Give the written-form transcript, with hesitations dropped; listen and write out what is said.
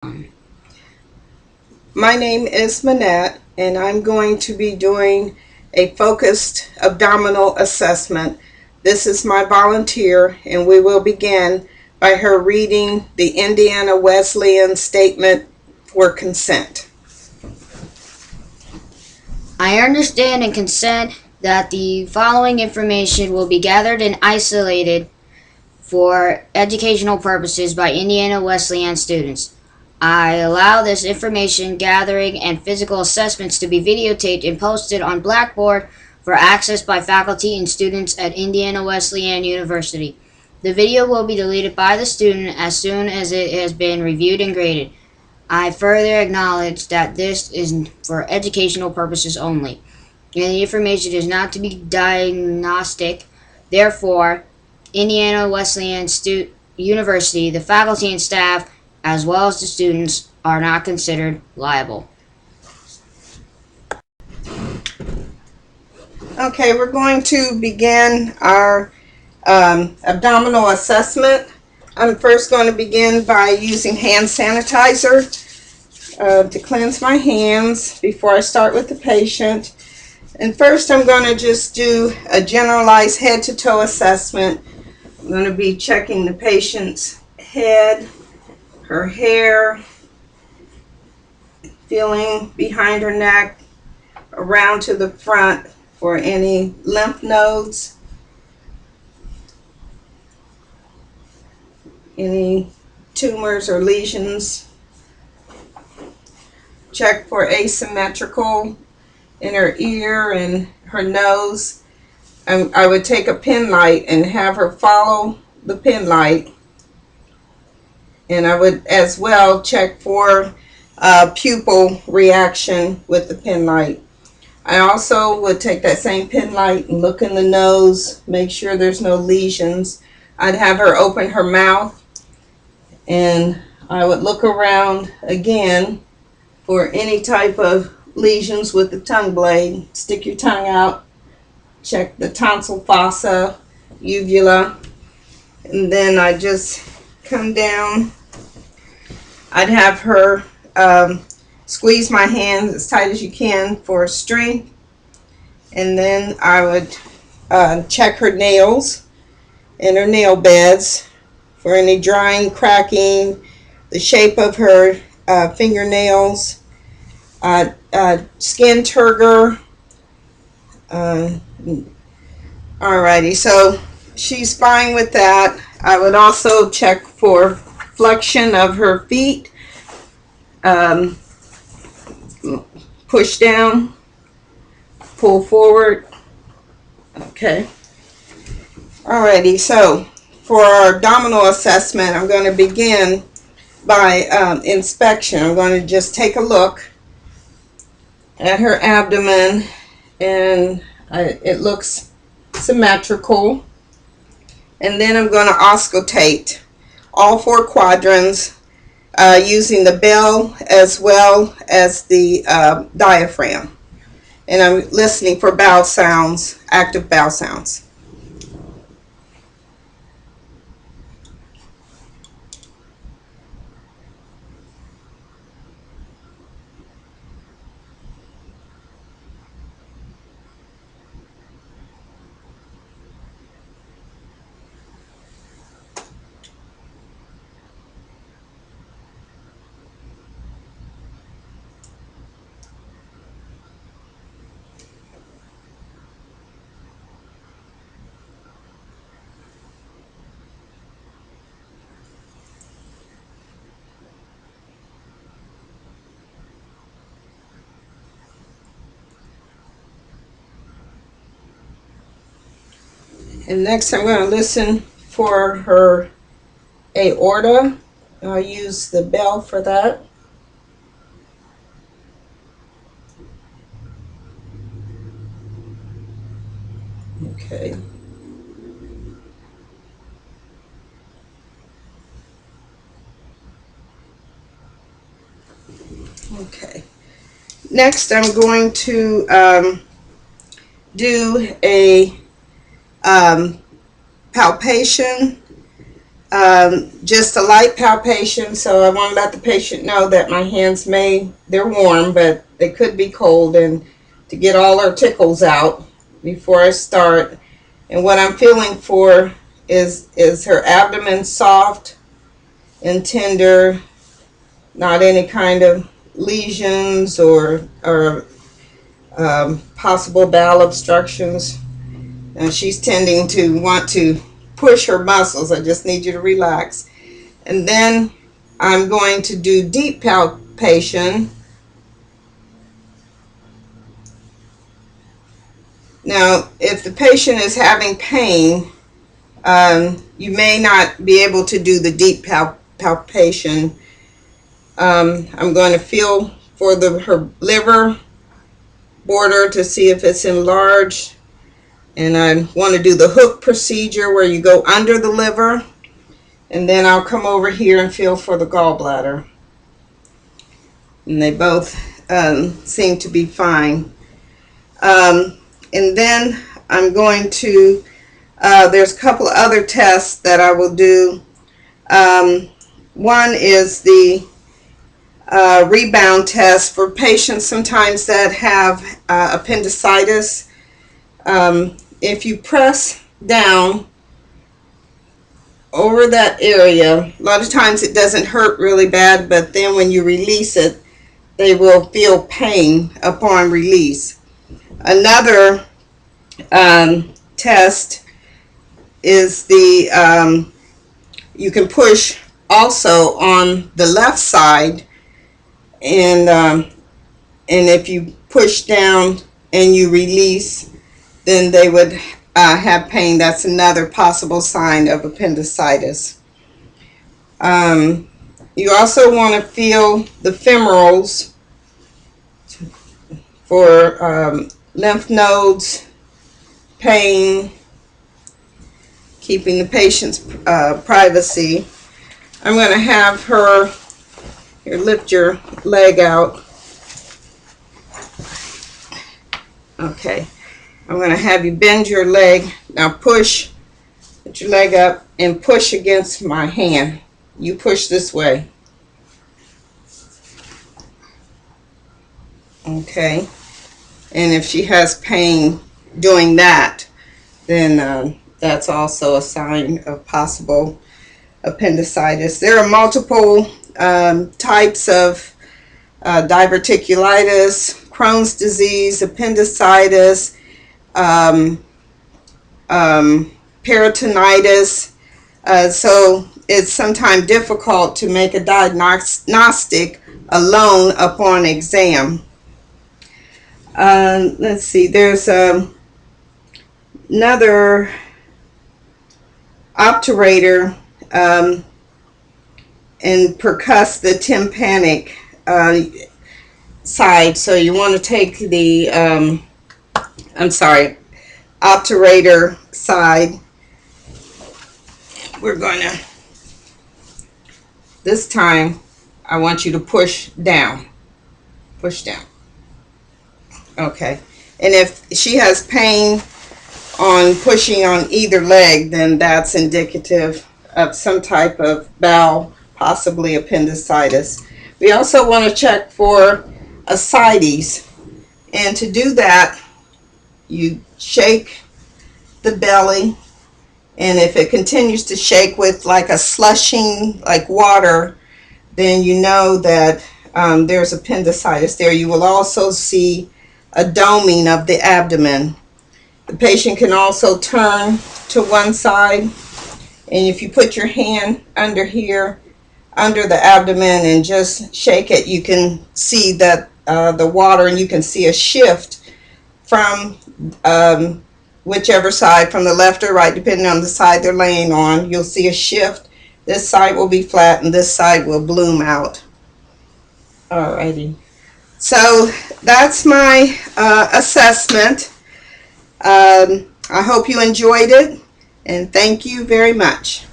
My name is Manette, and I'm going to be doing a focused abdominal assessment. This is my volunteer, and we will begin by her reading the Indiana Wesleyan Statement for Consent. I understand and consent that the following information will be gathered and isolated for educational purposes by Indiana Wesleyan students. I allow this information gathering and physical assessments to be videotaped and posted on Blackboard for access by faculty and students at Indiana Wesleyan University. The video will be deleted by the student as soon as it has been reviewed and graded. I further acknowledge that this is for educational purposes only, and the information is not to be diagnostic. Therefore, Indiana Wesleyan University, the faculty and staff, as well as the students, are not considered liable. Okay, we're going to begin our abdominal assessment. I'm first going to begin by using hand sanitizer to cleanse my hands before I start with the patient. And first I'm going to just do a generalized head to toe assessment. I'm going to be checking the patient's head, her hair, feeling behind her neck, around to the front for any lymph nodes, any tumors or lesions. Check for asymmetrical in her ear and her nose. I would take a pen light and have her follow the pen light. And I would as well check for pupil reaction with the pen light. I also would take that same pen light and look in the nose, make sure there's no lesions. I'd have her open her mouth, and I would look around again for any type of lesions with the tongue blade. Stick your tongue out, check the tonsil fossa, uvula, and then I just come down. I'd have her squeeze my hands as tight as you can for strength, and then I would check her nails and her nail beds for any drying, cracking, the shape of her fingernails, skin turgor. Alrighty, so she's fine with that. I would also check for flexion of her feet, push down, pull forward. Okay. Alrighty, so for our abdominal assessment, I'm going to begin by inspection. I'm going to just take a look at her abdomen, and it looks symmetrical. And then I'm going to auscultate all four quadrants using the bell as well as the diaphragm. And I'm listening for bowel sounds, active bowel sounds. And next I'm going to listen for her aorta. I'll use the bell for that. Okay. Okay. Next I'm going to do a palpation just a light palpation, so I want to let the patient know that my hands they're warm, but they could be cold, and to get all her tickles out before I start. And what I'm feeling for is her abdomen soft and tender, not any kind of lesions or possible bowel obstructions. And she's tending to want to push her muscles. I just need you to relax. And then I'm going to do deep palpation. Now, if the patient is having pain, you may not be able to do the deep palpation. I'm going to feel for her liver border to see if it's enlarged. And I want to do the hook procedure where you go under the liver. And then I'll come over here and feel for the gallbladder. And they both seem to be fine. And then I'm going to, there's a couple of other tests that I will do. One is the rebound test for patients sometimes that have appendicitis. If you press down over that area, a lot of times it doesn't hurt really bad, but then when you release it, they will feel pain upon release. Another test is you can push also on the left side, and if you push down and you release, then they would have pain. That's another possible sign of appendicitis. You also want to feel the femorals for lymph nodes, pain, keeping the patient's privacy. I'm going to have her, here, lift your leg out. Okay. I'm going to have you bend your leg. Now push, put your leg up and push against my hand. You push this way. Okay. And if she has pain doing that, then that's also a sign of possible appendicitis. There are multiple types of diverticulitis, Crohn's disease, appendicitis, peritonitis. So it's sometimes difficult to make a diagnostic alone upon exam. Let's see, there's another obturator and percuss the tympanic side. So you want to take the obturator side. We're going to, this time I want you to push down. Push down. Okay. And if she has pain on pushing on either leg, then that's indicative of some type of bowel, possibly appendicitis. We also want to check for ascites. And to do that, you shake the belly, and if it continues to shake with like a slushing, like water, then you know that there's appendicitis there. You will also see a doming of the abdomen. The patient can also turn to one side, and if you put your hand under here, under the abdomen, and just shake it, you can see that the water, and you can see a shift from whichever side, from the left or right, depending on the side they're laying on. You'll see a shift. This side will be flat and this side will bloom out. Alrighty. So that's my assessment. I hope you enjoyed it, and thank you very much.